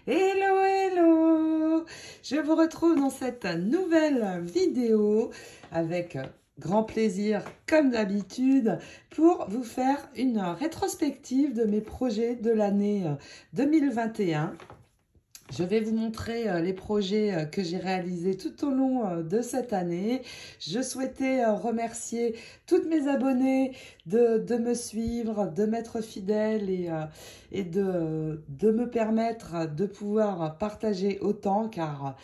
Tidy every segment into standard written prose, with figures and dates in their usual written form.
Hello, hello! Je vous retrouve dans cette nouvelle vidéo avec grand plaisir, comme d'habitude, pour vous faire une rétrospective de mes projets de l'année 2021. Je vais vous montrer les projets que j'ai réalisés tout au long de cette année. Je souhaitais remercier toutes mes abonnées de me suivre, de m'être fidèles et de me permettre de pouvoir partager autant car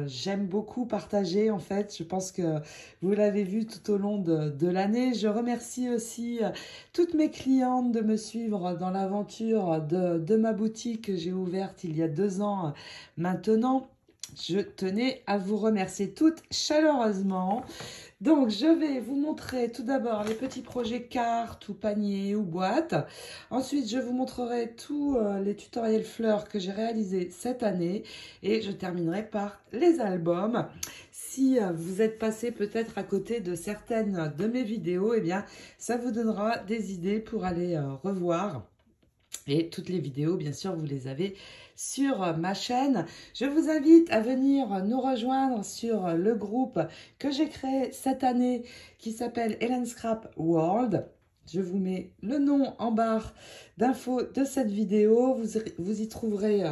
j'aime beaucoup partager en fait. Je pense que vous l'avez vu tout au long de l'année. Je remercie aussi toutes mes clientes de me suivre dans l'aventure de ma boutique que j'ai ouverte il y a 2 ans maintenant. Je tenais à vous remercier toutes chaleureusement. Donc, je vais vous montrer tout d'abord les petits projets cartes ou paniers ou boîtes. Ensuite, je vous montrerai tous les tutoriels fleurs que j'ai réalisés cette année. Et je terminerai par les albums. Si vous êtes passé peut-être à côté de certaines de mes vidéos, eh bien, ça vous donnera des idées pour aller revoir. Et toutes les vidéos, bien sûr, vous les avez sur ma chaîne. Je vous invite à venir nous rejoindre sur le groupe que j'ai créé cette année qui s'appelle Ellen Scrap World. Je vous mets le nom en barre d'infos de cette vidéo. Vous y trouverez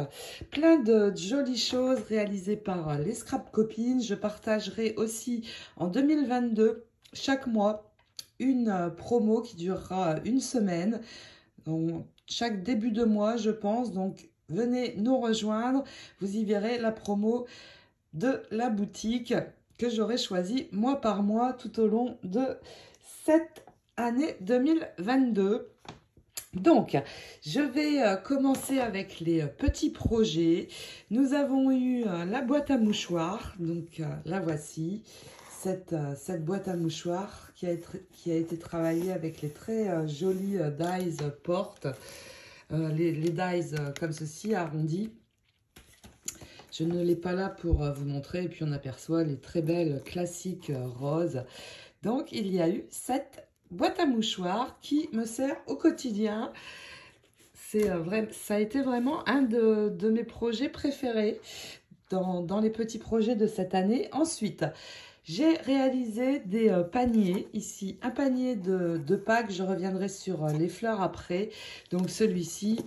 plein de jolies choses réalisées par les Scrap Copines. Je partagerai aussi en 2022, chaque mois, une promo qui durera une semaine. Donc, chaque début de mois, je pense. Donc, venez nous rejoindre. Vous y verrez la promo de la boutique que j'aurai choisie mois par mois tout au long de cette année 2022. Donc, je vais commencer avec les petits projets. Nous avons eu la boîte à mouchoirs. Donc, la voici. Cette boîte à mouchoirs qui a été travaillée avec les très jolis dies portes, les dies comme ceci, arrondis. Je ne l'ai pas là pour vous montrer, et puis on aperçoit les très belles classiques roses. Donc il y a eu cette boîte à mouchoirs qui me sert au quotidien. Ça a été vraiment un de mes projets préférés dans les petits projets de cette année. Ensuite, j'ai réalisé des paniers, ici un panier de Pâques, je reviendrai sur les fleurs après. Donc celui-ci,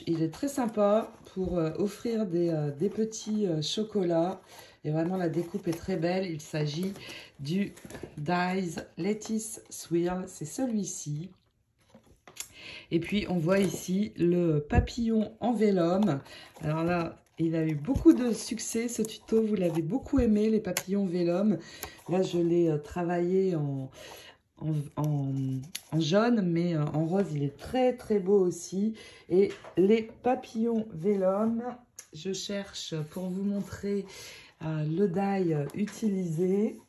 il est très sympa pour offrir des petits chocolats. Et vraiment la découpe est très belle, il s'agit du Dies Lettuce Swirl, c'est celui-ci. Et puis on voit ici le papillon en vélum. Alors là, il a eu beaucoup de succès, ce tuto, vous l'avez beaucoup aimé, les papillons vélum. Là, je l'ai travaillé en jaune, mais en rose, il est très très beau aussi. Et les papillons vélum, je cherche pour vous montrer le die utilisé.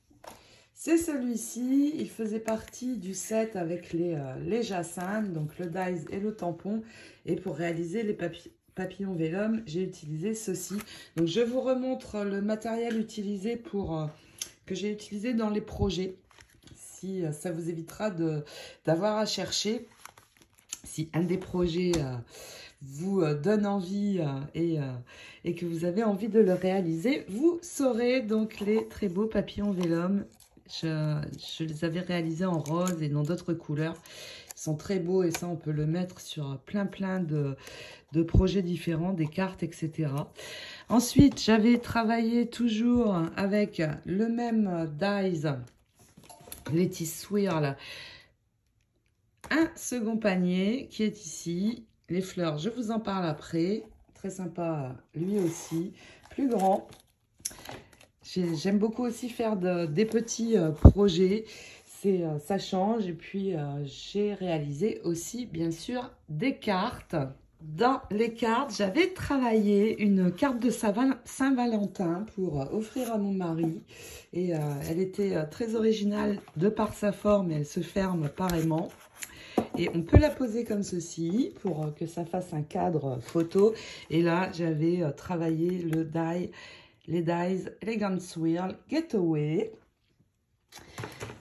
C'est celui-ci, il faisait partie du set avec les jacinthes, donc le dies et le tampon. Et pour réaliser les papillons vélum, j'ai utilisé ceci. Donc je vous remontre le matériel utilisé que j'ai utilisé dans les projets. Si ça vous évitera d'avoir à chercher. Si un des projets vous donne envie et que vous avez envie de le réaliser, vous saurez donc les très beaux papillons vélum. Je les avais réalisés en rose et dans d'autres couleurs. Ils sont très beaux et ça, on peut le mettre sur plein de projets différents, des cartes, etc. Ensuite, j'avais travaillé toujours avec le même dies, Lettuce Swirl. Un second panier qui est ici. Les fleurs, je vous en parle après. Très sympa lui aussi. Plus grand. J'aime beaucoup aussi faire des petits projets. Ça change. Et puis, j'ai réalisé aussi, bien sûr, des cartes. Dans les cartes, j'avais travaillé une carte de Saint-Valentin pour offrir à mon mari. Et elle était très originale de par sa forme et elle se ferme par aimant. Et on peut la poser comme ceci pour que ça fasse un cadre photo. Et là, j'avais travaillé les dies Elegant Swirl Getaway.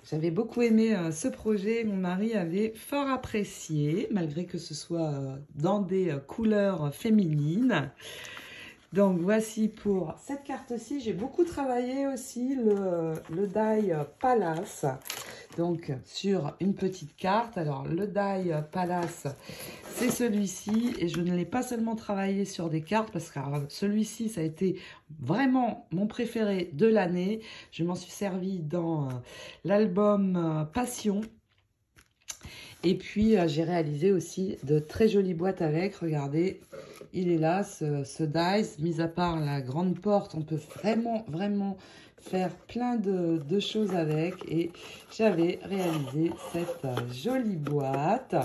J'avais beaucoup aimé ce projet, mon mari avait fort apprécié, malgré que ce soit dans des couleurs féminines. Donc voici pour cette carte-ci, j'ai beaucoup travaillé aussi le die Palace, donc sur une petite carte. Alors le die Palace, c'est celui-ci, et je ne l'ai pas seulement travaillé sur des cartes, parce que celui-ci, ça a été vraiment mon préféré de l'année. Je m'en suis servi dans l'album Passion. Et puis, j'ai réalisé aussi de très jolies boîtes avec. Regardez, il est là, ce dice. Mis à part la grande porte, on peut vraiment faire plein de choses avec. Et j'avais réalisé cette jolie boîte.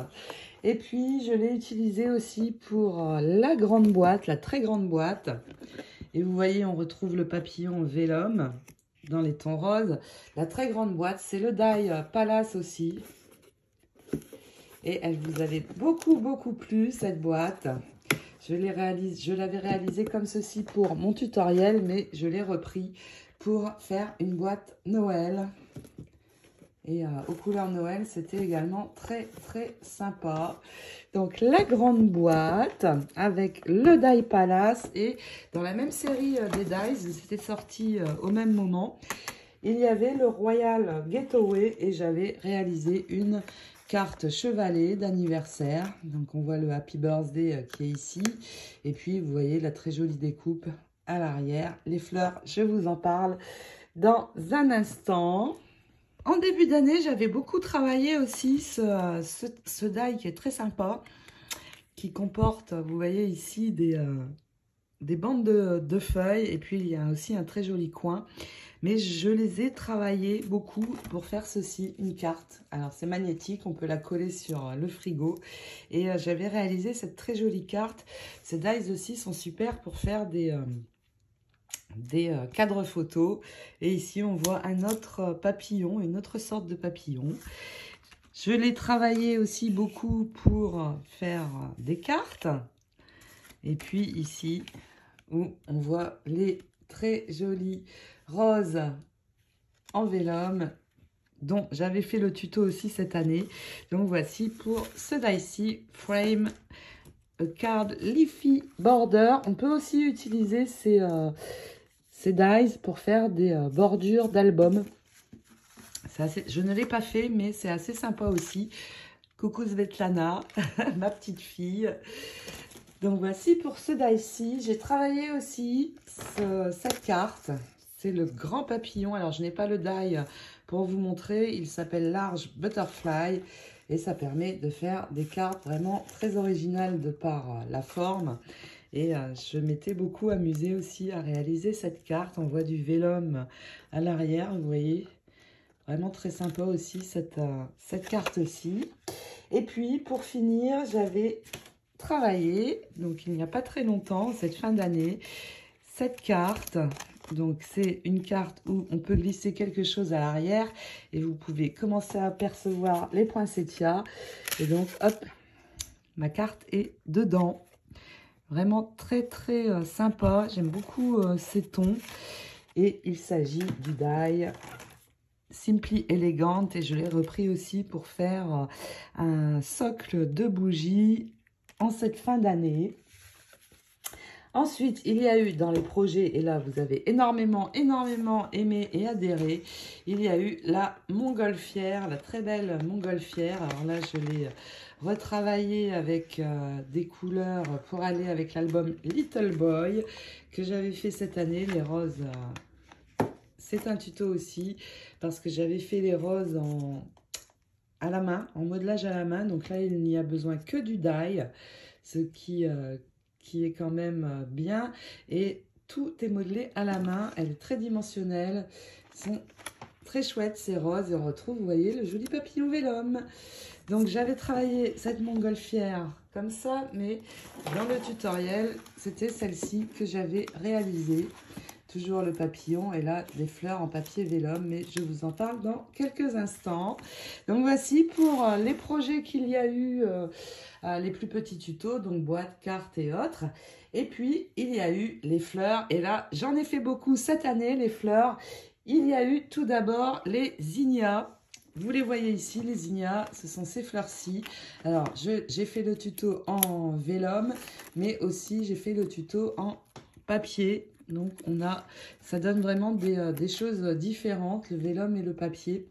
Et puis, je l'ai utilisé aussi pour la grande boîte, la très grande boîte. Et vous voyez, on retrouve le papillon vélum dans les tons roses. La très grande boîte, c'est le die Palace aussi. Et elle vous avait beaucoup plu, cette boîte. Je l'avais réalisée comme ceci pour mon tutoriel, mais je l'ai repris pour faire une boîte Noël. Et aux couleurs Noël, c'était également très sympa. Donc la grande boîte avec le die Palace, et dans la même série des dies, c'était sorti au même moment. Il y avait le Royal Getaway et j'avais réalisé une carte chevalet d'anniversaire. Donc on voit le Happy Birthday qui est ici. Et puis vous voyez la très jolie découpe à l'arrière. Les fleurs, je vous en parle dans un instant. En début d'année, j'avais beaucoup travaillé aussi ce die qui est très sympa, qui comporte, vous voyez ici, des bandes de feuilles, et puis il y a aussi un très joli coin. Mais je les ai travaillés beaucoup pour faire ceci, une carte. Alors c'est magnétique, on peut la coller sur le frigo. Et j'avais réalisé cette très jolie carte. Ces dies aussi sont super pour faire des cadres photos. Et ici on voit un autre papillon, une autre sorte de papillon. Je l'ai travaillé aussi beaucoup pour faire des cartes. Et puis ici, où on voit les très jolis roses en vélum, dont j'avais fait le tuto aussi cette année. Donc voici pour ce die-ci, Frame a Card Leafy Border. On peut aussi utiliser ces dies pour faire des bordures d'albums. Je ne l'ai pas fait, mais c'est assez sympa aussi. Coucou Svetlana, ma petite fille. Donc voici pour ce die-ci. J'ai travaillé aussi cette carte. C'est le grand papillon. Alors je n'ai pas le die pour vous montrer. Il s'appelle Large Butterfly. Et ça permet de faire des cartes vraiment très originales de par la forme. Et je m'étais beaucoup amusée aussi à réaliser cette carte. On voit du vélum à l'arrière, vous voyez. Vraiment très sympa aussi cette carte-ci. Et puis pour finir, j'avais travaillé, donc il n'y a pas très longtemps, cette fin d'année, cette carte. Donc c'est une carte où on peut glisser quelque chose à l'arrière et vous pouvez commencer à apercevoir les poinsettias. Et donc hop, ma carte est dedans. Vraiment très sympa, j'aime beaucoup ces tons. Et il s'agit du die Simply Elegant, et je l'ai repris aussi pour faire un socle de bougies en cette fin d'année. Ensuite, il y a eu dans les projets, et là vous avez énormément aimé et adhéré, il y a eu la montgolfière, la très belle montgolfière. Alors là, je l'ai retravaillé avec des couleurs pour aller avec l'album Little Boy que j'avais fait cette année, les roses. C'est un tuto aussi, parce que j'avais fait les roses à la main, en modelage à la main. Donc là, il n'y a besoin que du die, ce qui est quand même bien. Et tout est modelé à la main. Elle est très dimensionnelle. Elles sont très chouettes, ces roses. Et on retrouve, vous voyez, le joli papillon vélum. Donc j'avais travaillé cette montgolfière comme ça, mais dans le tutoriel, c'était celle-ci que j'avais réalisée. Toujours le papillon et là des fleurs en papier vélum, mais je vous en parle dans quelques instants. Donc voici pour les projets qu'il y a eu, les plus petits tutos, donc boîte, cartes et autres. Et puis il y a eu les fleurs, et là j'en ai fait beaucoup cette année, les fleurs. Il y a eu tout d'abord les zinnias. vous les voyez ici, les zinnias, ce sont ces fleurs-ci. Alors, j'ai fait le tuto en vélum, mais aussi j'ai fait le tuto en papier. Donc, ça donne vraiment des choses différentes, le vélum et le papier.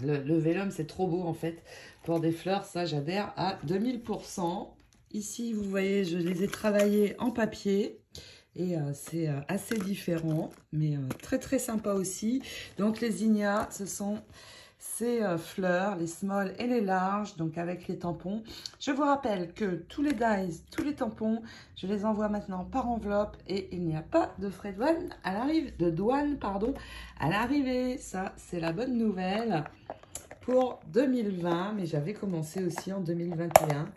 Le vélum, c'est trop beau en fait. Pour des fleurs, ça, j'adhère à 2000%. Ici, vous voyez, je les ai travaillés en papier. Et c'est assez différent, mais très très sympa aussi. Donc les zinnias, ce sont ces fleurs, les small et les larges, donc avec les tampons. Je vous rappelle que tous les dies, tous les tampons, je les envoie maintenant par enveloppe et il n'y a pas de frais de douane à l'arrivée. Ça, c'est la bonne nouvelle pour 2020, mais j'avais commencé aussi en 2021.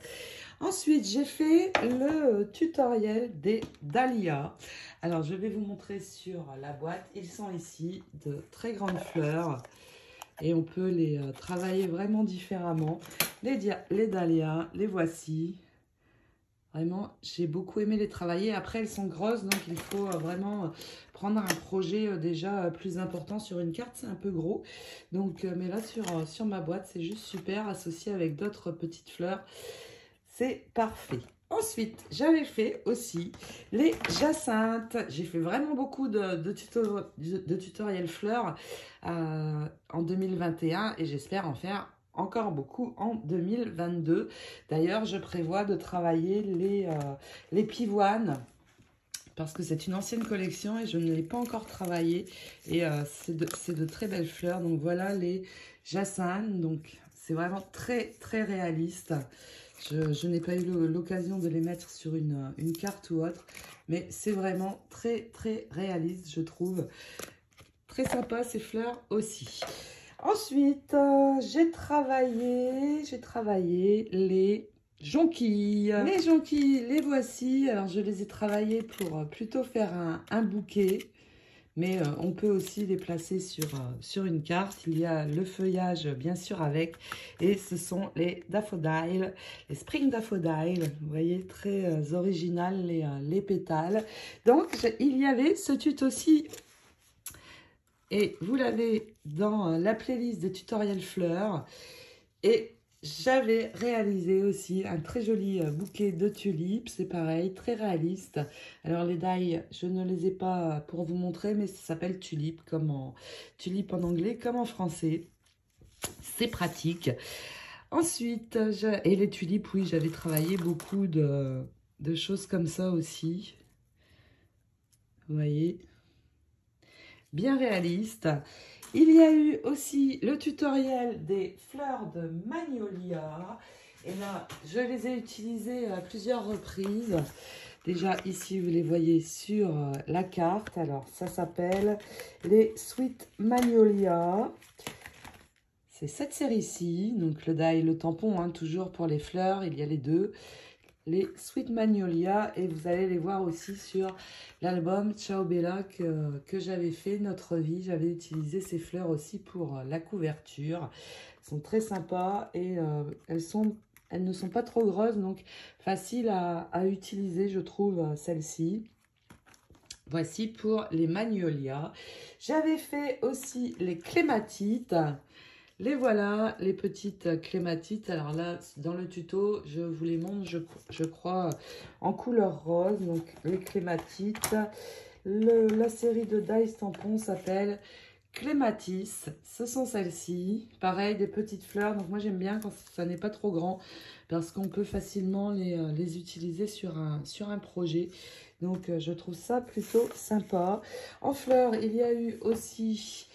Ensuite, j'ai fait le tutoriel des dahlias. Alors, je vais vous montrer sur la boîte. Ils sont ici de très grandes fleurs et on peut les travailler vraiment différemment. Les dahlias, les voici. Vraiment, j'ai beaucoup aimé les travailler. Après, elles sont grosses, donc il faut vraiment prendre un projet déjà plus important sur une carte. C'est un peu gros. Donc, mais là, sur ma boîte, c'est juste super, associé avec d'autres petites fleurs. C'est parfait. Ensuite, j'avais fait aussi les jacinthes. J'ai fait vraiment beaucoup de tutoriels fleurs en 2021 et j'espère en faire encore beaucoup en 2022. D'ailleurs, je prévois de travailler les pivoines parce que c'est une ancienne collection et je ne l'ai pas encore travaillé. Et c'est de très belles fleurs. Donc voilà les jacinthes. Donc c'est vraiment très très réaliste. Je n'ai pas eu l'occasion de les mettre sur une carte ou autre, mais c'est vraiment très très réaliste, je trouve. Très sympa ces fleurs aussi. Ensuite, j'ai travaillé les jonquilles. Les jonquilles, les voici. Alors, je les ai travaillées pour plutôt faire un bouquet. Mais on peut aussi les placer sur une carte. Il y a le feuillage, bien sûr, avec. Et ce sont les daffodils, les spring daffodils. Vous voyez, très original les pétales. Donc, il y avait ce tuto-ci. Et vous l'avez dans la playlist des tutoriels fleurs. Et j'avais réalisé aussi un très joli bouquet de tulipes. C'est pareil, très réaliste. Alors les die, je ne les ai pas pour vous montrer, mais ça s'appelle tulipe, tulipe en anglais comme en français. C'est pratique. Ensuite, et les tulipes, oui, j'avais travaillé beaucoup de choses comme ça aussi. Vous voyez, bien réaliste. Il y a eu aussi le tutoriel des fleurs de magnolia. Et là, je les ai utilisées à plusieurs reprises. Déjà, ici, vous les voyez sur la carte. Alors, ça s'appelle les Sweet Magnolia. C'est cette série-ci. Donc, le die, le tampon, hein, toujours pour les fleurs. Il y a les deux. Les Sweet Magnolia, et vous allez les voir aussi sur l'album Ciao Bella que j'avais fait, Notre Vie. J'avais utilisé ces fleurs aussi pour la couverture. Elles sont très sympas et elles ne sont pas trop grosses, donc faciles à utiliser, je trouve, celles-ci. Voici pour les Magnolias. J'avais fait aussi les clématites. Les voilà, les petites clématites. Alors là, dans le tuto, je vous les montre, je crois, en couleur rose. Donc, les clématites. La série de Dice Tampons s'appelle Clématis. Ce sont celles-ci. Pareil, des petites fleurs. Donc, moi, j'aime bien quand ça n'est pas trop grand parce qu'on peut facilement les utiliser sur un projet. Donc, je trouve ça plutôt sympa. En fleurs, il y a eu aussi...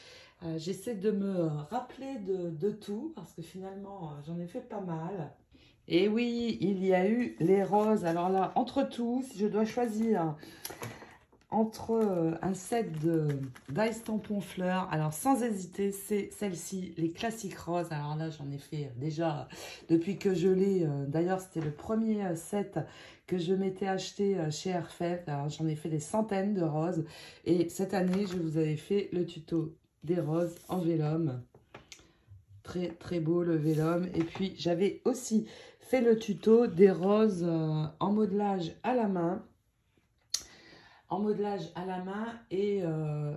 J'essaie de me rappeler de tout parce que finalement, j'en ai fait pas mal. Et oui, il y a eu les roses. Alors là, entre tout, si je dois choisir entre un set de Dice Tampon Fleurs, alors sans hésiter, c'est celle-ci, les classiques roses. Alors là, j'en ai fait déjà depuis que je l'ai. D'ailleurs, c'était le premier set que je m'étais acheté chez Airfet. Alors j'en ai fait des centaines de roses. Et cette année, je vous avais fait le tuto des roses en vélum. Très très beau le vélum. Et puis j'avais aussi fait le tuto des roses en modelage à la main en modelage à la main et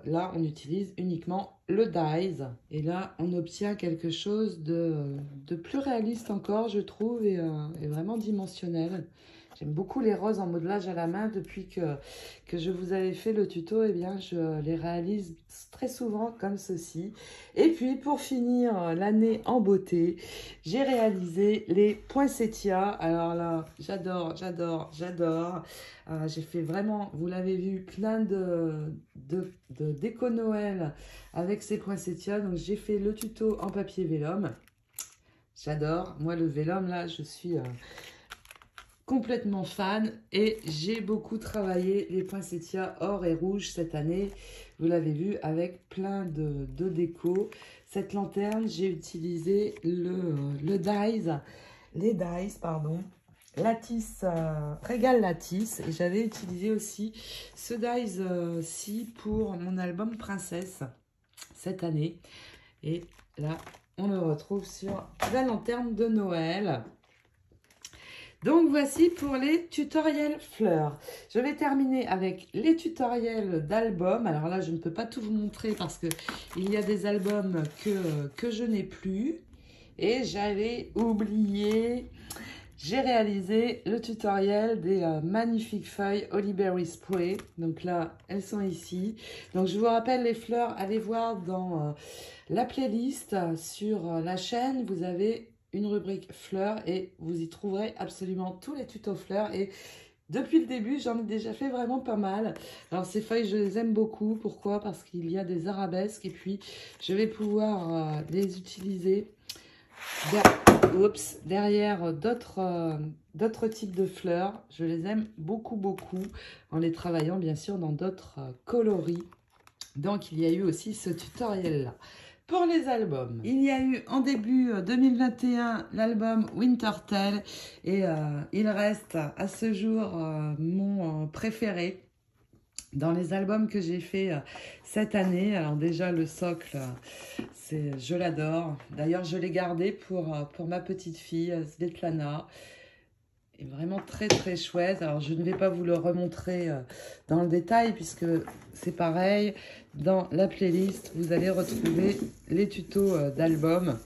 là on utilise uniquement le dies et là on obtient quelque chose de plus réaliste encore je trouve et vraiment dimensionnel. J'aime beaucoup les roses en modelage à la main. Depuis que je vous avais fait le tuto, eh bien, je les réalise très souvent comme ceci. Et puis, pour finir l'année en beauté, j'ai réalisé les poinsettias. Alors là, j'adore, j'adore, j'adore. J'ai fait vraiment, vous l'avez vu, plein de déco Noël avec ces poinsettias. Donc, j'ai fait le tuto en papier vélum. J'adore. Moi, le vélum, là, je suis... complètement fan et j'ai beaucoup travaillé les poinsettias or et rouge cette année. Vous l'avez vu avec plein de déco. Cette lanterne, j'ai utilisé les dies, pardon. Lattice, Régal Lattice et j'avais utilisé aussi ce dies-ci pour mon album Princesse cette année. Et là, on le retrouve sur la lanterne de Noël. Donc, voici pour les tutoriels fleurs. Je vais terminer avec les tutoriels d'albums. Alors là, je ne peux pas tout vous montrer parce qu'il y a des albums que je n'ai plus. Et j'avais oublié, j'ai réalisé le tutoriel des magnifiques feuilles Holly Berry Spray. Donc là, elles sont ici. Donc, je vous rappelle les fleurs, allez voir dans la playlist sur la chaîne. Vous avez une rubrique fleurs et vous y trouverez absolument tous les tutos fleurs et depuis le début j'en ai déjà fait vraiment pas mal. Alors ces feuilles je les aime beaucoup, pourquoi? Parce qu'il y a des arabesques et puis je vais pouvoir les utiliser derrière d'autres types de fleurs. Je les aime beaucoup en les travaillant bien sûr dans d'autres coloris. Donc il y a eu aussi ce tutoriel là. Pour les albums, il y a eu en début 2021 l'album Wintertale et il reste à ce jour mon préféré dans les albums que j'ai fait cette année. Alors déjà le socle, je l'adore. D'ailleurs je l'ai gardé pour ma petite fille Svetlana. Est vraiment très chouette. Alors je ne vais pas vous le remontrer dans le détail puisque c'est pareil. Dans la playlist, vous allez retrouver les tutos d'albums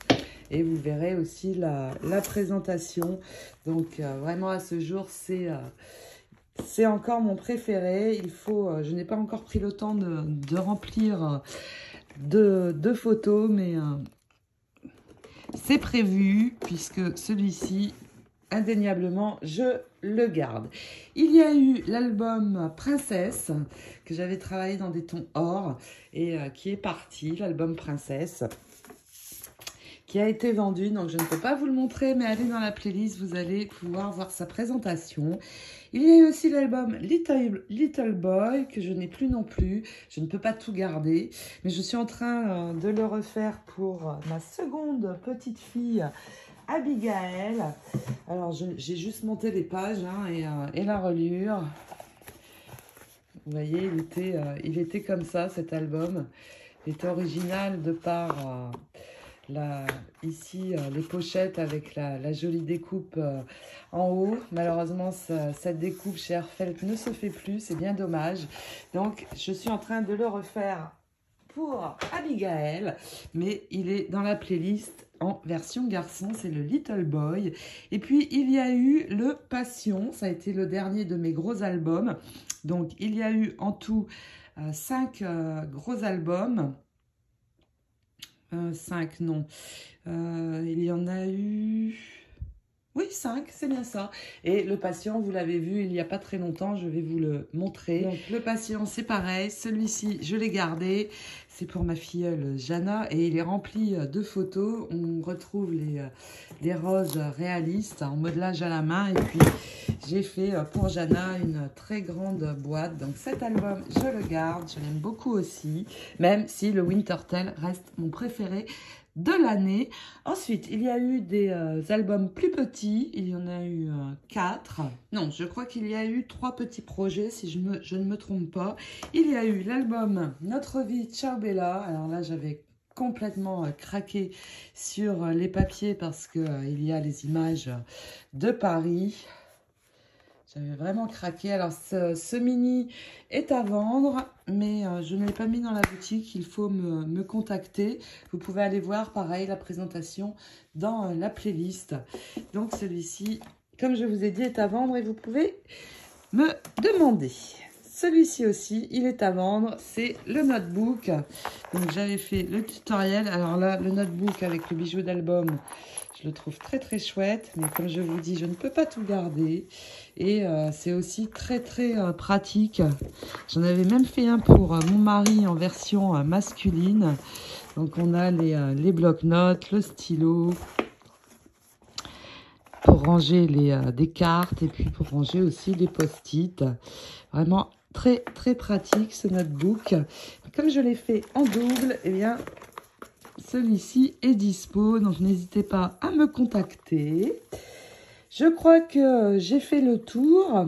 et vous verrez aussi la présentation. Donc vraiment à ce jour, c'est encore mon préféré. Je n'ai pas encore pris le temps de remplir de photos, mais c'est prévu puisque celui-ci, indéniablement, je le garde. Il y a eu l'album Princesse que j'avais travaillé dans des tons or et qui est parti, l'album Princesse, qui a été vendu. Donc, je ne peux pas vous le montrer, mais allez dans la playlist, vous allez pouvoir voir sa présentation. Il y a eu aussi l'album Little Boy, que je n'ai plus non plus. Je ne peux pas tout garder, mais je suis en train de le refaire pour ma seconde petite fille, Abigail. Alors, j'ai juste monté les pages et la reliure. Vous voyez, il était comme ça, cet album. Il était original de par ici les pochettes avec la jolie découpe en haut. Malheureusement, cette découpe chez Airfelt ne se fait plus, c'est bien dommage. Donc, je suis en train de le refaire pour Abigail, mais il est dans la playlist en version garçon, c'est le Little Boy. Et puis, il y a eu le Passion, ça a été le dernier de mes gros albums. Donc, il y a eu en tout 5 gros albums. 5, non. Il y en a eu... Oui, 5, c'est bien ça. Et le patient, vous l'avez vu il n'y a pas très longtemps, je vais vous le montrer. Donc, le patient, c'est pareil. Celui-ci, je l'ai gardé. C'est pour ma filleule Jana et il est rempli de photos. On retrouve les roses réalistes en modelage à la main. Et puis, j'ai fait pour Jana une très grande boîte. Donc, cet album, je le garde. Je l'aime beaucoup aussi, même si le Wintertale reste mon préféré de l'année. Ensuite, il y a eu des albums plus petits. Il y en a eu 4. Non, je crois qu'il y a eu 3 petits projets, si je ne me trompe pas. Il y a eu l'album Notre vie, Ciao Bella. Alors là, j'avais complètement craqué sur les papiers parce qu'il y a les images de Paris. J'avais vraiment craqué. Alors, ce mini est à vendre, mais je ne l'ai pas mis dans la boutique. Il faut me contacter. Vous pouvez aller voir, pareil, la présentation dans la playlist. Donc, celui-ci, comme je vous ai dit, est à vendre et vous pouvez me demander. Celui-ci aussi, il est à vendre. C'est le notebook. Donc, j'avais fait le tutoriel. Alors là, le notebook avec le bijou d'album, je le trouve très très chouette, mais comme je vous dis, je ne peux pas tout garder. Et c'est aussi très très pratique. J'en avais même fait un pour mon mari en version masculine. Donc on a les blocs-notes, le stylo, pour ranger des cartes et puis pour ranger aussi les post-it. Vraiment très très pratique ce notebook. Comme je l'ai fait en double, eh bien celui-ci est dispo, donc n'hésitez pas à me contacter. Je crois que j'ai fait le tour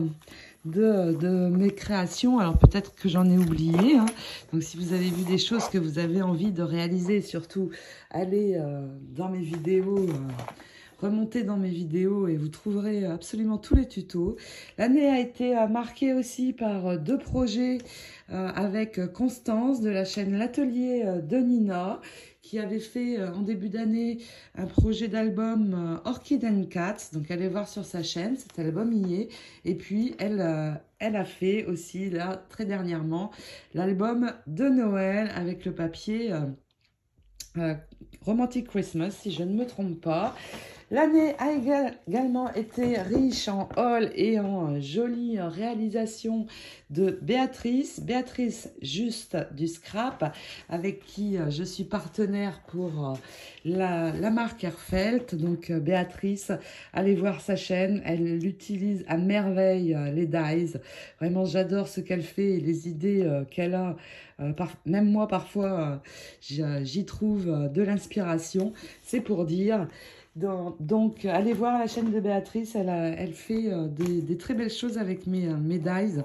de mes créations. Alors peut-être que j'en ai oublié, hein. Donc si vous avez vu des choses que vous avez envie de réaliser, surtout allez dans mes vidéos, remontez dans mes vidéos et vous trouverez absolument tous les tutos. L'année a été marquée aussi par 2 projets avec Constance de la chaîne L'Atelier de Nina, qui avait fait en début d'année un projet d'album Orchid and Cats. Donc allez voir sur sa chaîne, cet album y est. Et puis elle a fait aussi là très dernièrement l'album de Noël avec le papier Romantic Christmas, si je ne me trompe pas. L'année a également été riche en haul et en jolies réalisations de Béatrice. Béatrice Juste du Scrap, avec qui je suis partenaire pour la marque Airfelt. Donc Béatrice, allez voir sa chaîne. Elle utilise à merveille les dies. Vraiment, j'adore ce qu'elle fait et les idées qu'elle a. Même moi, parfois, j'y trouve de l'inspiration. C'est pour dire. Donc, allez voir la chaîne de Béatrice. Elle fait des très belles choses avec mes dies.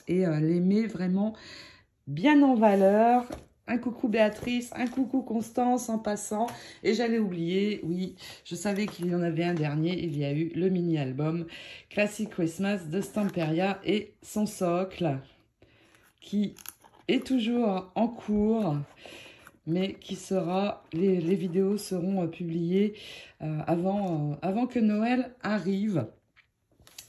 Et les met vraiment bien en valeur. Un coucou Béatrice, un coucou Constance en passant. Et j'allais oublier, oui, je savais qu'il y en avait un dernier. Il y a eu le mini-album Classic Christmas de Stamperia et son socle qui est toujours en cours, mais qui sera, les vidéos seront publiées avant que Noël arrive.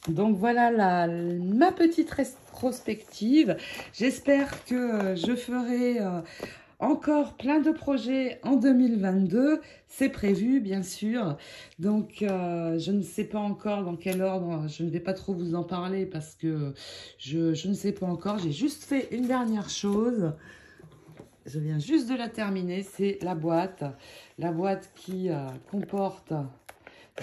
Donc voilà ma petite rétrospective. J'espère que je ferai encore plein de projets en 2022. C'est prévu, bien sûr. Donc, je ne sais pas encore dans quel ordre. Je ne vais pas trop vous en parler parce que je ne sais pas encore. J'ai juste fait une dernière chose. Je viens juste de la terminer. C'est la boîte. La boîte qui comporte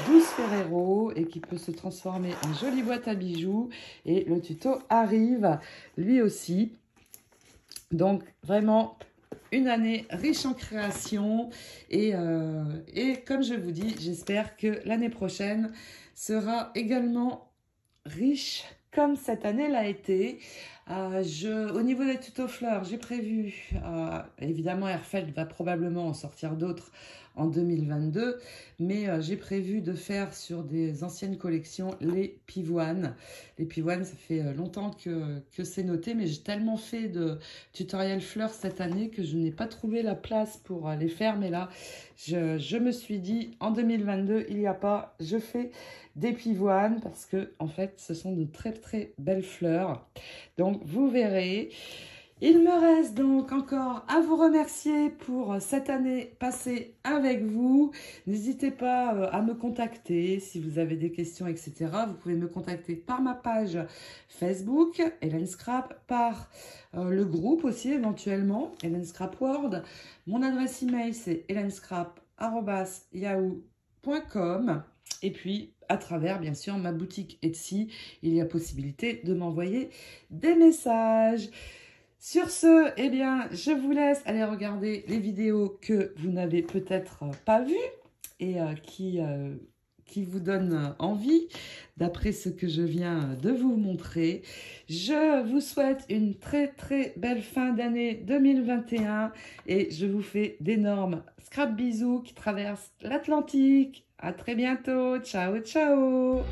12 Ferrero et qui peut se transformer en jolie boîte à bijoux. Et le tuto arrive lui aussi. Donc, vraiment une année riche en création et comme je vous dis, j'espère que l'année prochaine sera également riche comme cette année l'a été. Au niveau des tutos fleurs, j'ai prévu, évidemment Airfelt va probablement en sortir d'autres en 2022, mais j'ai prévu de faire sur des anciennes collections les pivoines. Les pivoines, ça fait longtemps que c'est noté, mais j'ai tellement fait de tutoriels fleurs cette année que je n'ai pas trouvé la place pour les faire, mais là, je me suis dit, en 2022, il n'y a pas, je fais des pivoines parce que en fait ce sont de très très belles fleurs, donc vous verrez. Il me reste donc encore à vous remercier pour cette année passée avec vous. N'hésitez pas à me contacter si vous avez des questions, etc. Vous pouvez me contacter par ma page Facebook, Hélène Scrap, par le groupe aussi éventuellement, Hélène Scrap World. Mon adresse email c'est helenscrap@yahoo.com. Et puis, à travers, bien sûr, ma boutique Etsy, il y a possibilité de m'envoyer des messages. Sur ce, eh bien, je vous laisse aller regarder les vidéos que vous n'avez peut-être pas vues et qui vous donnent envie, d'après ce que je viens de vous montrer. Je vous souhaite une très très belle fin d'année 2021 et je vous fais d'énormes scrap bisous qui traversent l'Atlantique. À très bientôt. Ciao, ciao.